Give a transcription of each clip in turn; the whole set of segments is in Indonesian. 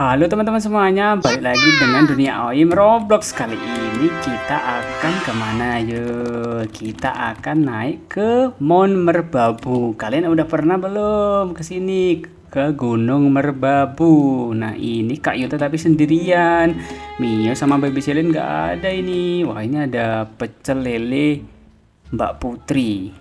Halo teman-teman semuanya, balik lagi dengan dunia OIM Roblox. Kali ini kita akan kemana? Yuk, kita akan naik ke Mount Merbabu. Kalian udah pernah belum ke sini? Ke Gunung Merbabu. Nah ini Kak Yuta tapi sendirian. Mio sama Baby Selin nggak ada ini. Wah ini ada pecel lele Mbak Putri.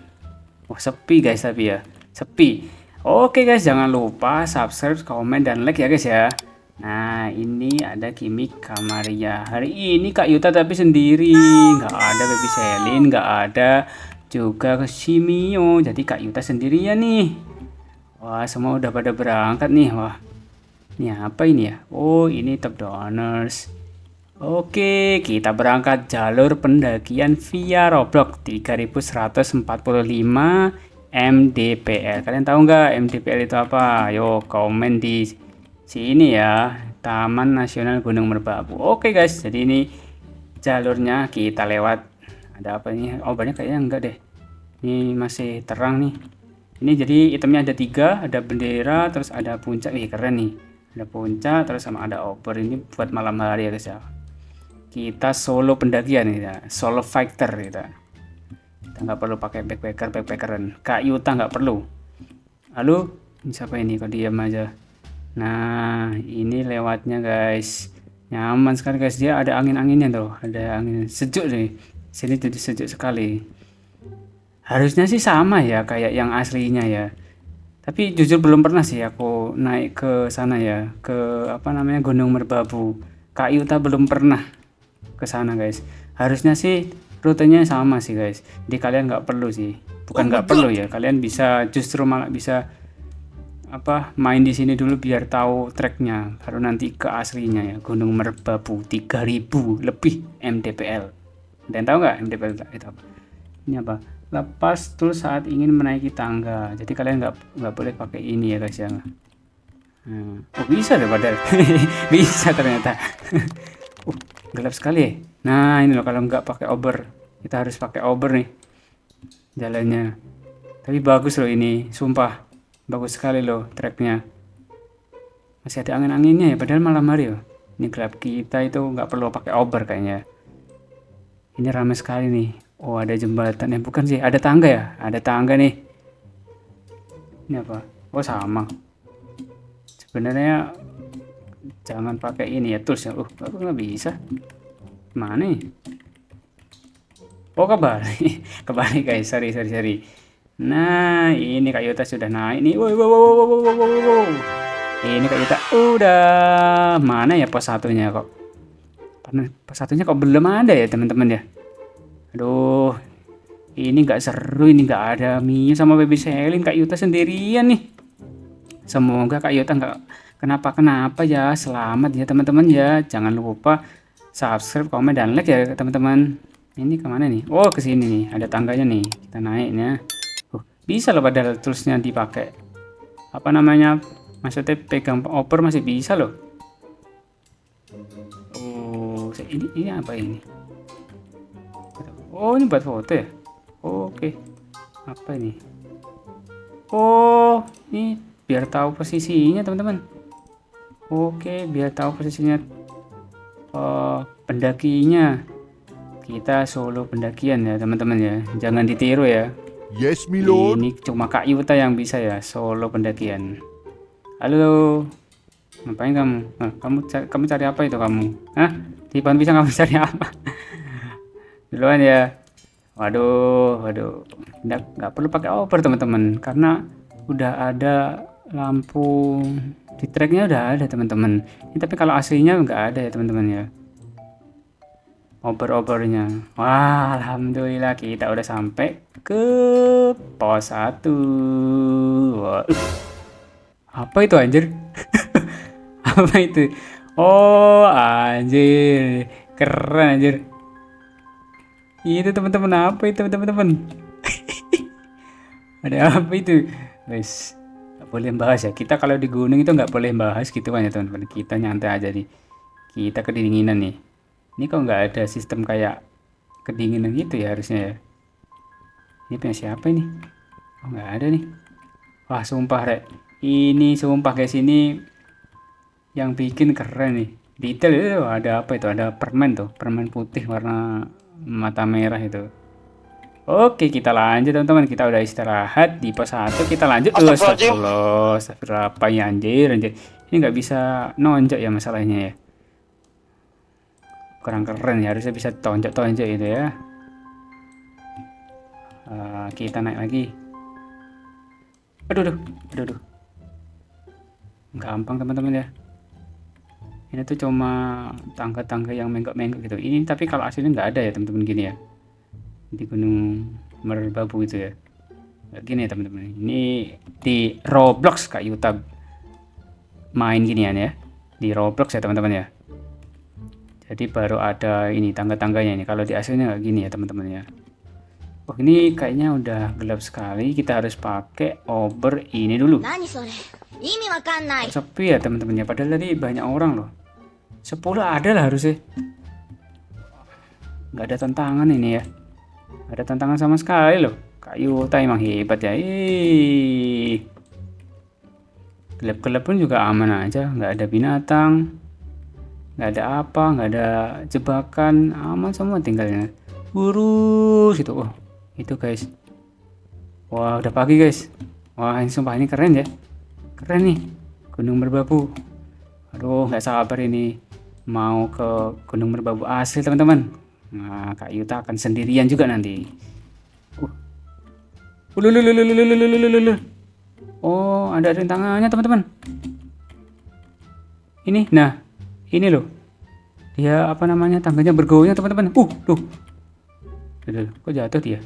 Wah sepi guys tapi ya, sepi. Oke guys, jangan lupa subscribe, komen, dan like ya guys ya. Nah, ini ada Kimi Kamaria. Hari ini Kak Yuta tapi sendiri, nggak ada Baby Selin, nggak ada juga Shimio. Jadi Kak Yuta sendirian nih. Wah, semua udah pada berangkat nih. Wah, ini apa ini ya? Oh, ini Top Donors. Oke, kita berangkat jalur pendakian via Roblox 3145 MDPL. Kalian tahu nggak MDPL itu apa? Yo, komen di sini ya, Taman Nasional Gunung Merbabu. Oke guys, jadi ini jalurnya kita lewat. Ada apa ini? Oh banyak kayaknya enggak deh. Ini masih terang nih. Ini jadi itemnya ada 3, ada bendera, terus ada puncak. Ih keren nih. Ada puncak, terus sama ada obor. Ini buat malam hari ya guys ya. Kita solo pendakian nih ya, solo fighter kita. Kita nggak perlu pakai backpackeran. Kak Yuta nggak perlu. Lalu siapa ini? Kok diam aja? Nah, ini lewatnya guys. Nyaman sekali guys. Dia ada angin-anginnya tuh. Ada angin sejuk nih. Sini jadi sejuk sekali. Harusnya sih sama ya kayak yang aslinya ya. Tapi jujur belum pernah sih aku naik ke sana ya. Ke apa namanya Gunung Merbabu. Kak Yuta belum pernah ke sana guys. Harusnya sih rutenya sama sih guys. Jadi kalian nggak perlu sih. Bukan nggak perlu ya. Kalian bisa justru malah bisa apa main di sini dulu biar tahu treknya, baru nanti ke aslinya ya Gunung Merbabu 3000 lebih MDPL. Dan tahu nggak MDPL itu apa? Ini apa? Lepas tool saat ingin menaiki tangga. Jadi kalian nggak boleh pakai ini ya guys ya. Oh bisa deh padahal. Bisa ternyata. Gelap sekali ya. Nah ini loh kalau nggak pakai obor, kita harus pakai obor nih jalannya. Tapi bagus loh ini, sumpah. Bagus sekali loh treknya. Masih ada angin-anginnya ya, padahal malam hari loh. Ini gelap, kita itu nggak perlu pakai obor kayaknya. Ini ramai sekali nih. Oh ada jembatan, bukan sih, ada tangga ya? Ada tangga nih. Ini apa? Oh sama. Sebenarnya jangan pakai ini ya tools ya. Aku nggak bisa. Mana nih? Oh kebalik, kebalik guys. Sorry. Nah, ini Kak Yuta sudah naik nih. Wow. Ini Kak Yuta udah. Mana ya pos satunya kok? Pos satunya kok belum ada ya teman-teman ya? Aduh, ini nggak seru, ini nggak ada Mio sama Baby Selin. Kak Yuta sendirian nih. Semoga Kak Yuta nggak kenapa-kenapa ya. Selamat ya teman-teman ya. Jangan lupa subscribe, komen, dan like ya teman-teman. Ini kemana nih? Oh kesini nih, ada tangganya nih. Kita naiknya. Bisa loh padahal toolsnya dipakai. Apa namanya? Maksudnya pegang oper masih bisa loh. Oh, ini apa ini? Oh, ini buat foto ya? Oke. Apa ini? Oh, ini biar tahu posisinya teman-teman. Oke, biar tahu posisinya pendakinya. Kita solo pendakian ya teman-teman ya. Jangan ditiru ya. Yes, my lord. Ini cuma Kak Yuta yang bisa ya solo pendakian. Halo, ngapain kamu? Kamu cari apa itu kamu? Hah? Di pohon pisang kamu cari apa? Duluan ya. Waduh. Nggak perlu pakai over teman-teman karena udah ada lampu di treknya udah ada teman-teman. Tapi kalau aslinya nggak ada ya teman-teman ya. Oper-opernya. Wah, alhamdulillah kita udah sampai ke pos 1. Wah, apa itu anjir? Apa itu? Oh, anjir. Keren anjir. Itu teman-teman apa itu teman-teman? Ada apa itu? Wes, nggak boleh bahas ya. Kita kalau di gunung itu nggak boleh bahas gitu kan ya teman-teman. Kita nyantai aja nih. Kita kedinginan nih. Ini kok nggak ada sistem kayak kedinginan gitu ya harusnya ya. Ini punya siapa ini? Oh nggak ada nih. Wah sumpah rek. Ini sumpah guys ini yang bikin keren nih. Detail itu ada apa itu? Ada permen tuh, permen putih warna mata merah itu. Oke, kita lanjut teman-teman. Kita udah istirahat di pos 1, kita lanjut. Astagfirullahaladzim. Astagfirullah, astagfirullah, apa ya anjir, anjir. Ini nggak bisa nonjok ya masalahnya ya. Kurang keren ya, harusnya bisa tonjok-tonjok itu ya. Kita naik lagi. Aduh, aduh, aduh, aduh. Gampang teman-teman ya. Ini tuh cuma tangga-tangga yang menggok-menggok gitu. Ini tapi kalau aslinya nggak ada ya teman-teman gini ya. Di Gunung Merbabu itu ya. Nggak gini ya teman-teman. Ini di Roblox Kak Yuta main ginian ya. Di Roblox ya teman-teman ya. Jadi baru ada ini tangga-tangganya ini. Kalau di aslinya nggak gini ya teman-teman ya. Oh ini kayaknya udah gelap sekali. Kita harus pakai obor ini dulu. Sepi ya teman-teman ya. Padahal tadi banyak orang loh. 10 ada lah harusnya. Nggak ada tantangan ini ya. Nggak ada tantangan sama sekali loh. Kak Yuta emang hebat ya. Ih. Gelap-gelap pun juga aman aja. Nggak ada binatang. Nggak ada apa. Nggak ada jebakan. Aman semua tinggalnya. Burus gitu. Oh itu guys. Wah udah pagi guys. Wah ini sumpah ini keren ya. Keren nih. Gunung Merbabu. Aduh nggak sabar ini. Mau ke Gunung Merbabu asli teman-teman. Nah, Kak Yuta akan sendirian juga nanti. Oh, ada rintangannya teman-teman. Ini, nah, ini loh. Dia apa namanya tangganya bergoyang teman-teman. Tuh. Kok jatuh dia?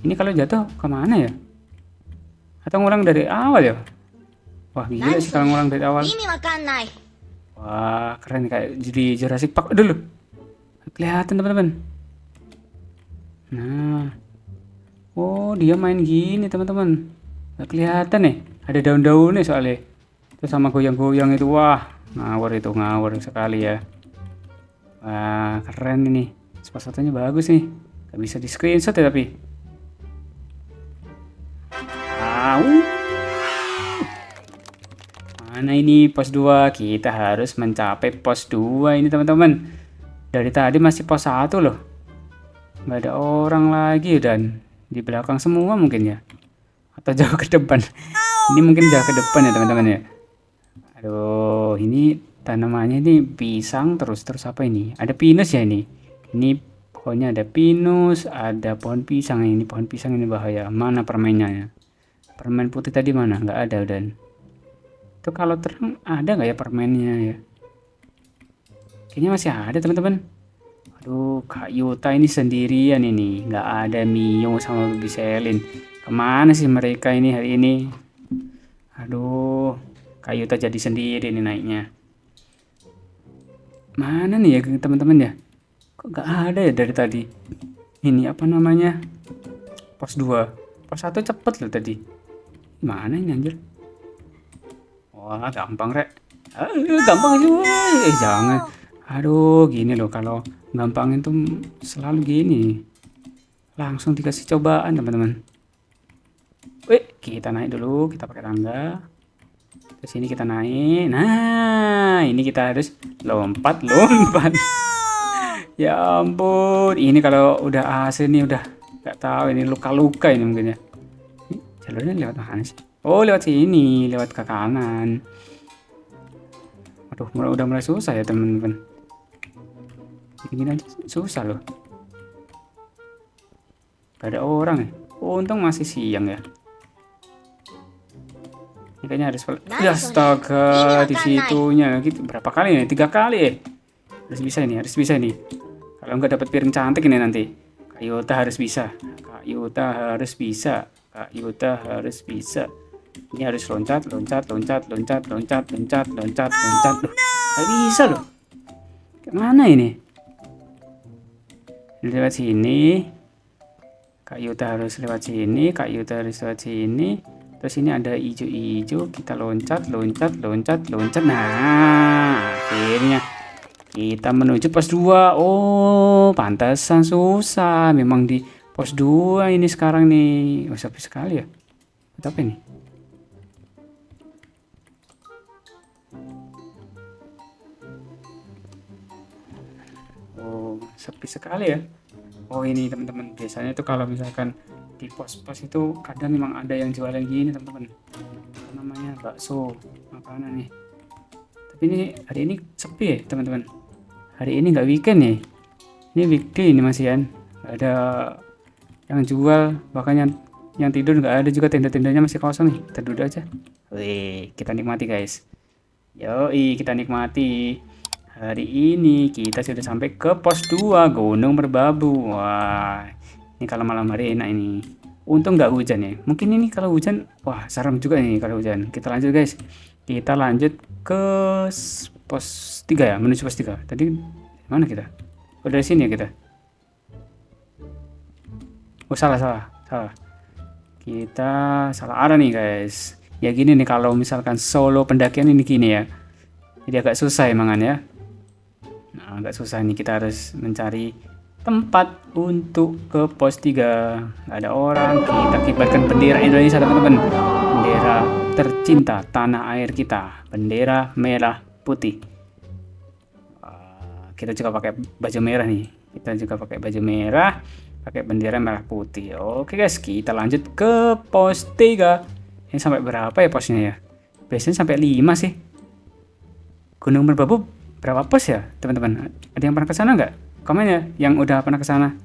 Ini kalau jatuh kemana ya? Atau ngulang dari awal ya? Wah gila sih kalau ngulang dari awal. Wah keren kayak jadi Jurassic Park dulu. Kelihatan teman-teman. Nah, oh dia main gini teman-teman. Gak kelihatan nih. Ada daun-daunnya soalnya. Terus sama goyang-goyang itu, wah ngawur sekali ya. Wah keren ini. Spot fotonya bagus nih. Gak bisa di screenshot ya tapi. Mana ini pos 2? Kita harus mencapai pos 2 ini teman-teman. Dari tadi masih pos 1 loh. Nggak ada orang lagi dan di belakang semua mungkin ya. Atau jauh ke depan. Ini mungkin jauh ke depan ya teman-teman ya. Aduh, ini tanamannya ini pisang terus apa ini? Ada pinus ya ini. Ini pohonnya ada pinus, ada pohon pisang. Ini pohon pisang ini bahaya. Mana permennya ya? Permen putih tadi mana? Nggak ada dan. Itu kalau terang ada nggak ya permennya ya? Kayaknya masih ada teman-teman. Aduh, Kak Yuta ini sendirian ini. Nggak ada Mio sama Baby Selin. Kemana sih mereka ini hari ini? Aduh, Kak Yuta jadi sendiri nih naiknya. Mana nih ya teman-teman ya? Kok nggak ada ya dari tadi? Ini apa namanya? Pos 2. Pos 1 cepet loh tadi. Mana ini anjir? Wah gampang rek. Gampang aja woy. Jangan. Aduh gini loh kalau gampangin tuh selalu gini. Langsung dikasih cobaan teman-teman. Kita naik dulu. Kita pakai tangga. Terus ini kita naik. Nah ini kita harus lompat. Ya ampun. Ini kalau udah AC nih udah gak tahu ini luka-luka ini mungkin ya. Jalurnya lewat mana sih? Oh lewat sini, lewat ke kanan. Aduh udah mulai susah ya teman-teman. Gini aja susah loh. Gak ada orang ya. Oh, untung masih siang ya. Ini kayaknya harus. Ya astaga di situnya gitu. Berapa kali nih? 3 kali ya. Harus bisa ini. Kalau nggak dapat piring cantik ini nanti. Kak Yuta harus bisa. Ini harus loncat. Loh, nggak bisa loh. Kemana ini? Lewat sini. Kak Yuta harus lewat sini. Terus ini ada hijau-hijau. Kita loncat. Nah, akhirnya kita menuju pos 2. Oh, pantasan susah. Memang di pos 2 ini sekarang nih. Oh, sepi sekali ya. Apa ini? Oh, sepi sekali ya. Oh ini teman-teman, biasanya tuh kalau misalkan di pos-pos itu kadang memang ada yang jualan gini teman-teman. Apa namanya, bakso, makanan nih. Tapi ini hari ini sepi ya teman-teman. Hari ini nggak weekend nih. Ini weekday ini masih kan. Nggak ada yang jual, bahkan yang tidur nggak ada juga, tenda-tendanya masih kosong nih. Kita duduk aja. Wih, kita nikmati guys. Yoi, kita nikmati. Hari ini kita sudah sampai ke pos 2 Gunung Merbabu. Wah, ini kalau malam hari enak ini. Untung nggak hujan ya. Mungkin ini kalau hujan, wah serem juga nih kalau hujan. Kita lanjut guys. Kita lanjut ke pos 3 ya, menuju pos 3. Tadi mana kita? Oh dari sini ya kita. Oh salah. Kita salah arah nih guys. Ya gini nih kalau misalkan solo pendakian ini gini ya. Jadi agak susah emangan ya. Nah, agak susah nih, kita harus mencari tempat untuk ke pos 3. Nggak ada orang, kita kibarkan bendera Indonesia teman-teman. Bendera tercinta tanah air kita, bendera merah putih. Kita juga pakai baju merah nih, kita juga pakai baju merah, pakai bendera merah putih. Oke guys, kita lanjut ke pos 3. Ini sampai berapa ya posnya ya? Biasanya sampai 5 sih. Gunung Merbabu berapa pos ya teman-teman? Ada yang pernah ke sana nggak? Komen ya yang udah pernah ke sana.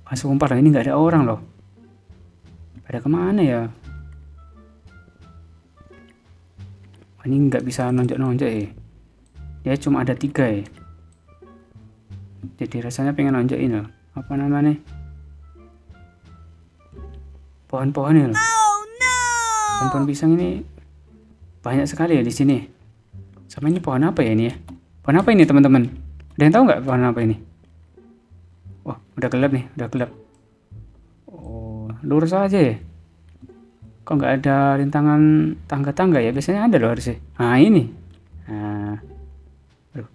Wah sumpah loh, ini nggak ada orang loh. Pada kemana ya? Wah, ini nggak bisa nonjok-nonjok ya. Dia cuma ada 3 ya. Jadi rasanya pengen nonjokin loh. Apa namanya? Pohon-pohon ini loh. Pohon-pohon pisang ini banyak sekali ya di sini. Sama ini pohon apa ya ini ya? Pohon apa ini teman-teman? Ada yang tahu nggak pohon apa ini? Wah, udah gelap nih, udah gelap. Oh, lurus aja ya. Kok nggak ada rintangan tangga-tangga ya? Biasanya ada loh harusnya. Nah ini. Nah, aduh.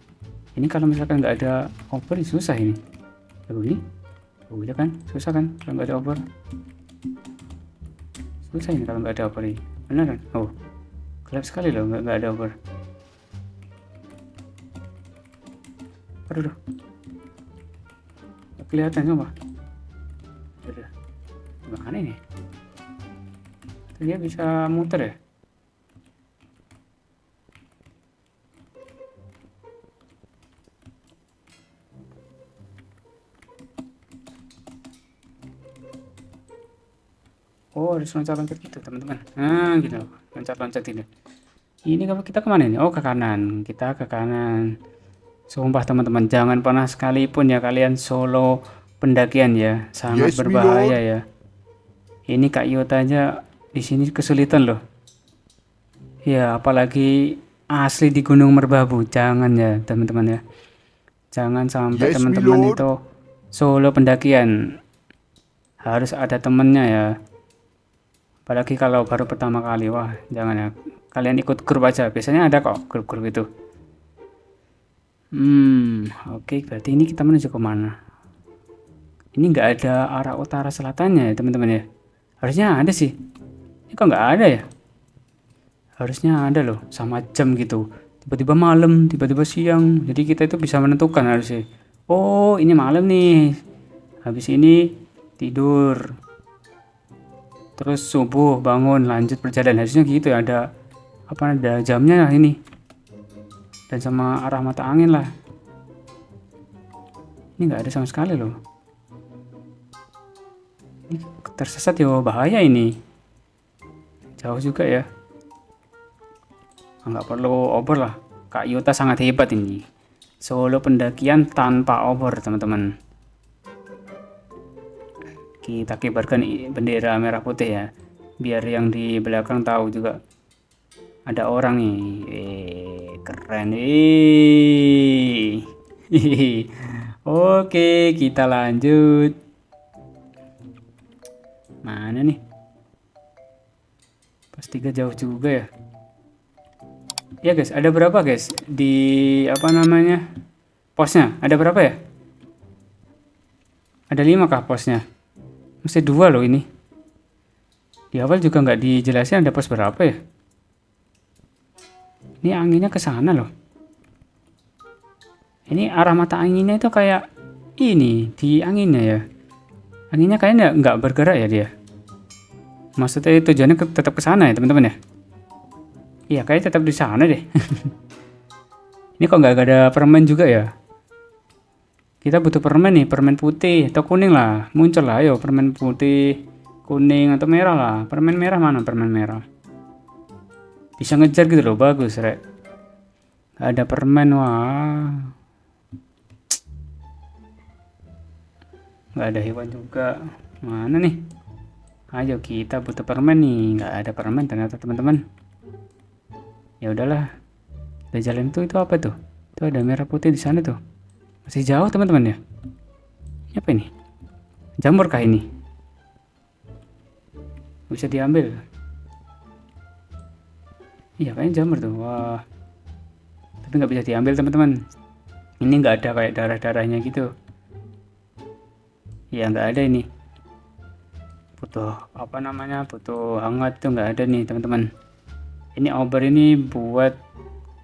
Ini kalau misalkan nggak ada obor susah ini. Aduh ini. Udah kan, susah kan kalau nggak ada obor. Susah ini kalau nggak ada obor ini. Benar kan? Oh, gelap sekali loh nggak ada obor. Aduh, nggak kelihatan coba. Aduh, gimana ini? Dia bisa muter ya? Oh, harus loncat-loncat gitu teman-teman. Nah, gitu, loncat-loncat ini. Ini kalau kita kemana ini? Oh, ke kanan. Kita ke kanan. Sumpah teman-teman, jangan pernah sekalipun ya kalian solo pendakian ya, sangat Yes, my berbahaya lord. ya. Ini Kak Yota aja di sini kesulitan loh. Ya, apalagi asli di Gunung Merbabu. Jangan ya, teman-teman ya. Jangan sampai Yes, my teman-teman lord. itu solo pendakian. Harus ada temennya ya. Apalagi kalau baru pertama kali. Wah, jangan ya. Kalian ikut grup aja. Biasanya ada kok grup-grup itu. Oke, berarti ini kita menuju ke mana? Ini nggak ada arah utara selatannya ya teman-teman ya. Harusnya ada sih. Ini kok nggak ada ya? Harusnya ada loh, sama jam gitu. Tiba-tiba malam, tiba-tiba siang. Jadi kita itu bisa menentukan harusnya. Oh, ini malam nih. Habis ini tidur. Terus subuh bangun lanjut perjalanan. Harusnya gitu ya, ada jamnya lah ini. Dan sama arah mata angin lah. Ini nggak ada sama sekali loh. Ini tersesat ya, bahaya ini. Jauh juga ya. Nggak perlu obor lah. Kak Yuta sangat hebat ini. Solo pendakian tanpa obor teman-teman. Kita kibarkan bendera merah putih ya. Biar yang di belakang tahu juga. Ada orang nih. Keren. Oke, kita lanjut. Mana nih? Pas 3 jauh juga ya. Ya guys, ada berapa guys di apa namanya posnya? Ada berapa ya? Ada 5 kah posnya? Mesti 2 loh ini. Di awal juga nggak dijelasin ada pos berapa ya. Ini anginnya ke sana loh. Ini arah mata anginnya itu kayak ini di anginnya ya. Anginnya kayaknya nggak bergerak ya dia. Maksudnya tujuannya tetap ke sana ya teman-teman ya. Iya kayaknya tetap di sana deh. Ini kok nggak ada permen juga ya. Kita butuh permen nih, permen putih atau kuning lah. Muncul lah, ayo permen putih, kuning atau merah lah. Permen merah mana permen merah? Bisa ngejar gitu loh, bagus rek. Gak ada permen, wah. Gak ada hewan juga. Mana nih? Ayo kita butuh permen nih. Gak ada permen ternyata teman-teman. Ya udahlah. Kita jalan itu apa tuh? Itu ada merah putih di sana tuh. Masih jauh teman-teman ya. Ini apa ini? Jamur kah ini? Bisa diambil. Iya kayaknya jamur tuh. Wah. Tapi nggak bisa diambil teman-teman. Ini nggak ada kayak darah-darahnya gitu. Iya nggak ada ini. Butuh apa namanya? Butuh hangat tuh nggak ada nih teman-teman. Ini obor ini buat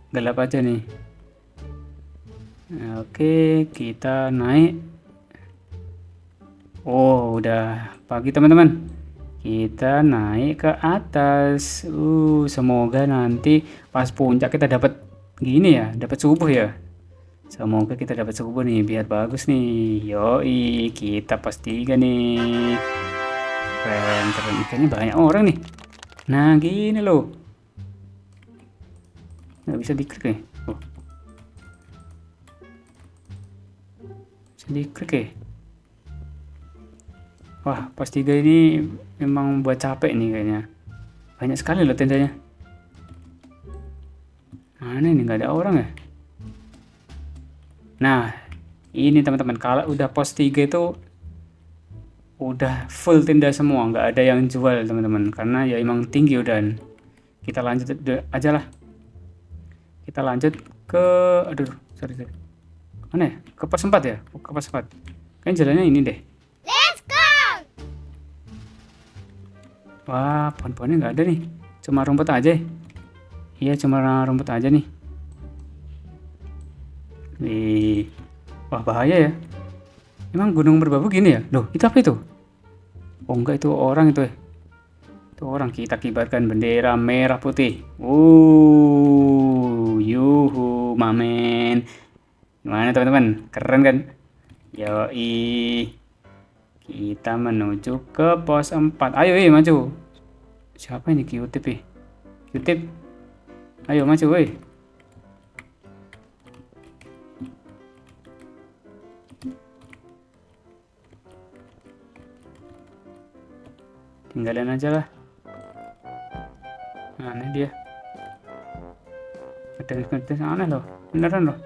gelap aja nih. Oke, kita naik. Oh, udah pagi teman-teman. Kita naik ke atas. Semoga nanti pas puncak kita dapat gini ya, dapat subuh ya. Semoga kita dapat subuh nih, biar bagus nih. Yoi, kita pas 3 nih. Keren, keren. Ikannya banyak orang nih. Nah, gini loh. Nggak bisa diklik nih. Oh. Bisa diklik ya. Wah, pas 3 ini memang buat capek nih kayaknya. Banyak sekali loh tendanya. Mana ini nggak ada orang ya? Nah, ini teman-teman, kalau udah pos 3 itu udah full tenda semua, nggak ada yang jual teman-teman, karena ya emang tinggi udah. Kita lanjut aja lah. Kita lanjut ke, aduh, sorry. Mana ya? Ke pos 4 ya? Ke pos 4. Kayaknya jalannya ini deh. Wah, pohon-pohonnya nggak ada nih. Cuma rumput aja. Iya, cuma rumput aja nih. Wah, bahaya ya. Emang gunung merbabu gini ya? Loh, itu apa itu? Oh, enggak, itu orang itu ya. Itu orang. Kita kibarkan bendera merah putih. Yuhu, mamen. Gimana teman-teman? Keren kan? Yoi. Kita menuju ke pos 4. Ayo, maju. Siapa ini Q-tip ya? Q-tip. Ayo maju, woi. Tinggalin aja lah. Nah, ini dia. Ada aneh loh. Beneran loh.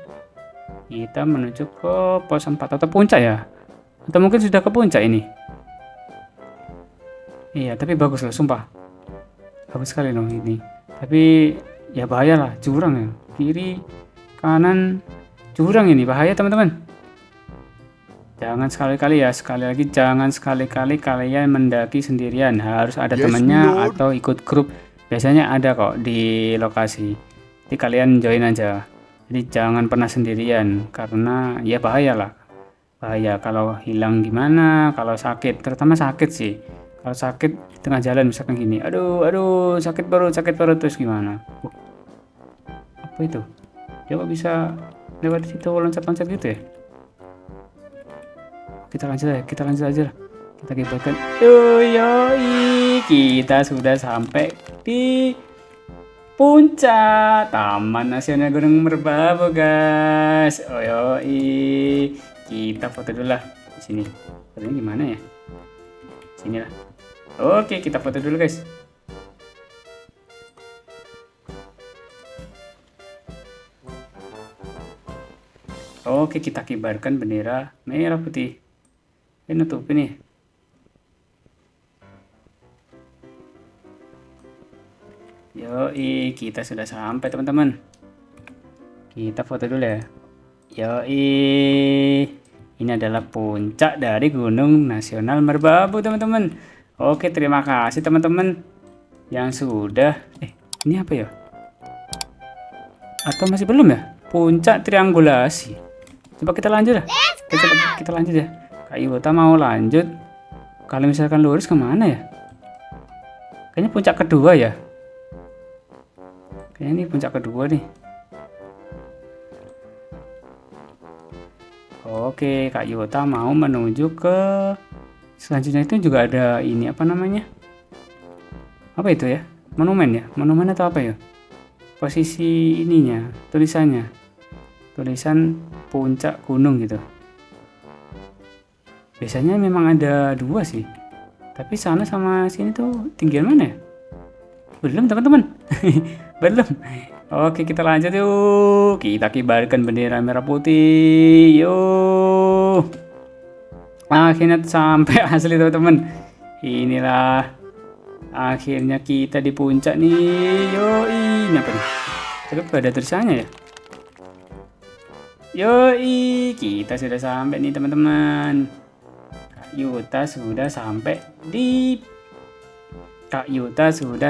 Kita menuju ke pos 4 atau puncak ya? Atau mungkin sudah ke puncak ini. Iya, tapi bagus loh, sumpah. Bagus sekali loh ini. Tapi ya bahaya lah, jurang ya. Kiri, kanan, jurang ini. Bahaya teman-teman. Jangan sekali-kali ya, sekali lagi jangan sekali-kali kalian mendaki sendirian. Harus ada temannya atau ikut grup. Biasanya ada kok di lokasi. Jadi kalian join aja. Jadi jangan pernah sendirian, karena ya bahaya lah. Bahaya kalau hilang gimana, kalau sakit, terutama sakit sih. Kalau sakit di tengah jalan misalkan gini, aduh sakit perut terus gimana? Apa itu? Dia kok bisa lewat situ loncat-loncat gitu ya? Kita lanjut aja lah. Kita kibarkan. Yoi, kita sudah sampai di puncak Taman Nasional Gunung Merbabu guys. Yoi. Kita foto dulu lah di sini. Fotonya gimana ya? Sini lah. Oke, kita foto dulu guys. Oke, kita kibarkan bendera merah putih. Ini tutup ini. Yoi, kita sudah sampai teman-teman. Kita foto dulu ya. Yoi, ini adalah puncak dari Gunung Nasional Merbabu teman-teman. Oke, terima kasih teman-teman yang sudah. Ini apa ya? Atau masih belum ya? Puncak triangulasi. Coba kita lanjut ya. Kita lanjut ya. Kak Yuta mau lanjut. Kalau misalkan lurus kemana ya? Kayaknya puncak kedua ya. Kayaknya ini puncak kedua nih. Oke, Kak Yuta mau menuju ke selanjutnya. Itu juga ada ini apa namanya? Apa itu ya? Monumen ya? Monumen atau apa ya? Posisi ininya, tulisannya. Tulisan puncak gunung gitu. Biasanya memang ada dua sih. Tapi sana sama sini tuh tinggian mana ya? Belum teman-teman. Belum. Oke, kita lanjut yuk. Kita kibarkan bendera merah putih. Yuk. Akhirnya sampai asli teman-teman. Inilah akhirnya kita di puncak nih. Yoi. Ini apa nih? Tapi gak ada tulisannya ya? Yoi, kita sudah sampai nih teman-teman. Kak Yuta sudah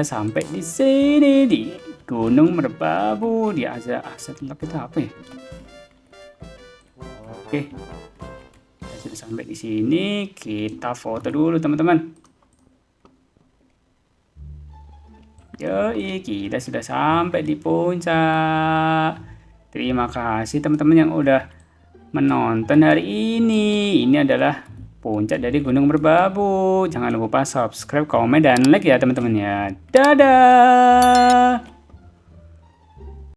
sampai di sini di Gunung Merbabu. Di aset kita apa ya? Oke, kita sudah sampai di sini. Kita foto dulu teman-teman. Yoi, kita sudah sampai di puncak. Terima kasih teman-teman yang udah menonton hari ini. Ini adalah puncak dari Gunung Merbabu. Jangan lupa subscribe, komen, dan like ya teman-teman ya. Dadah!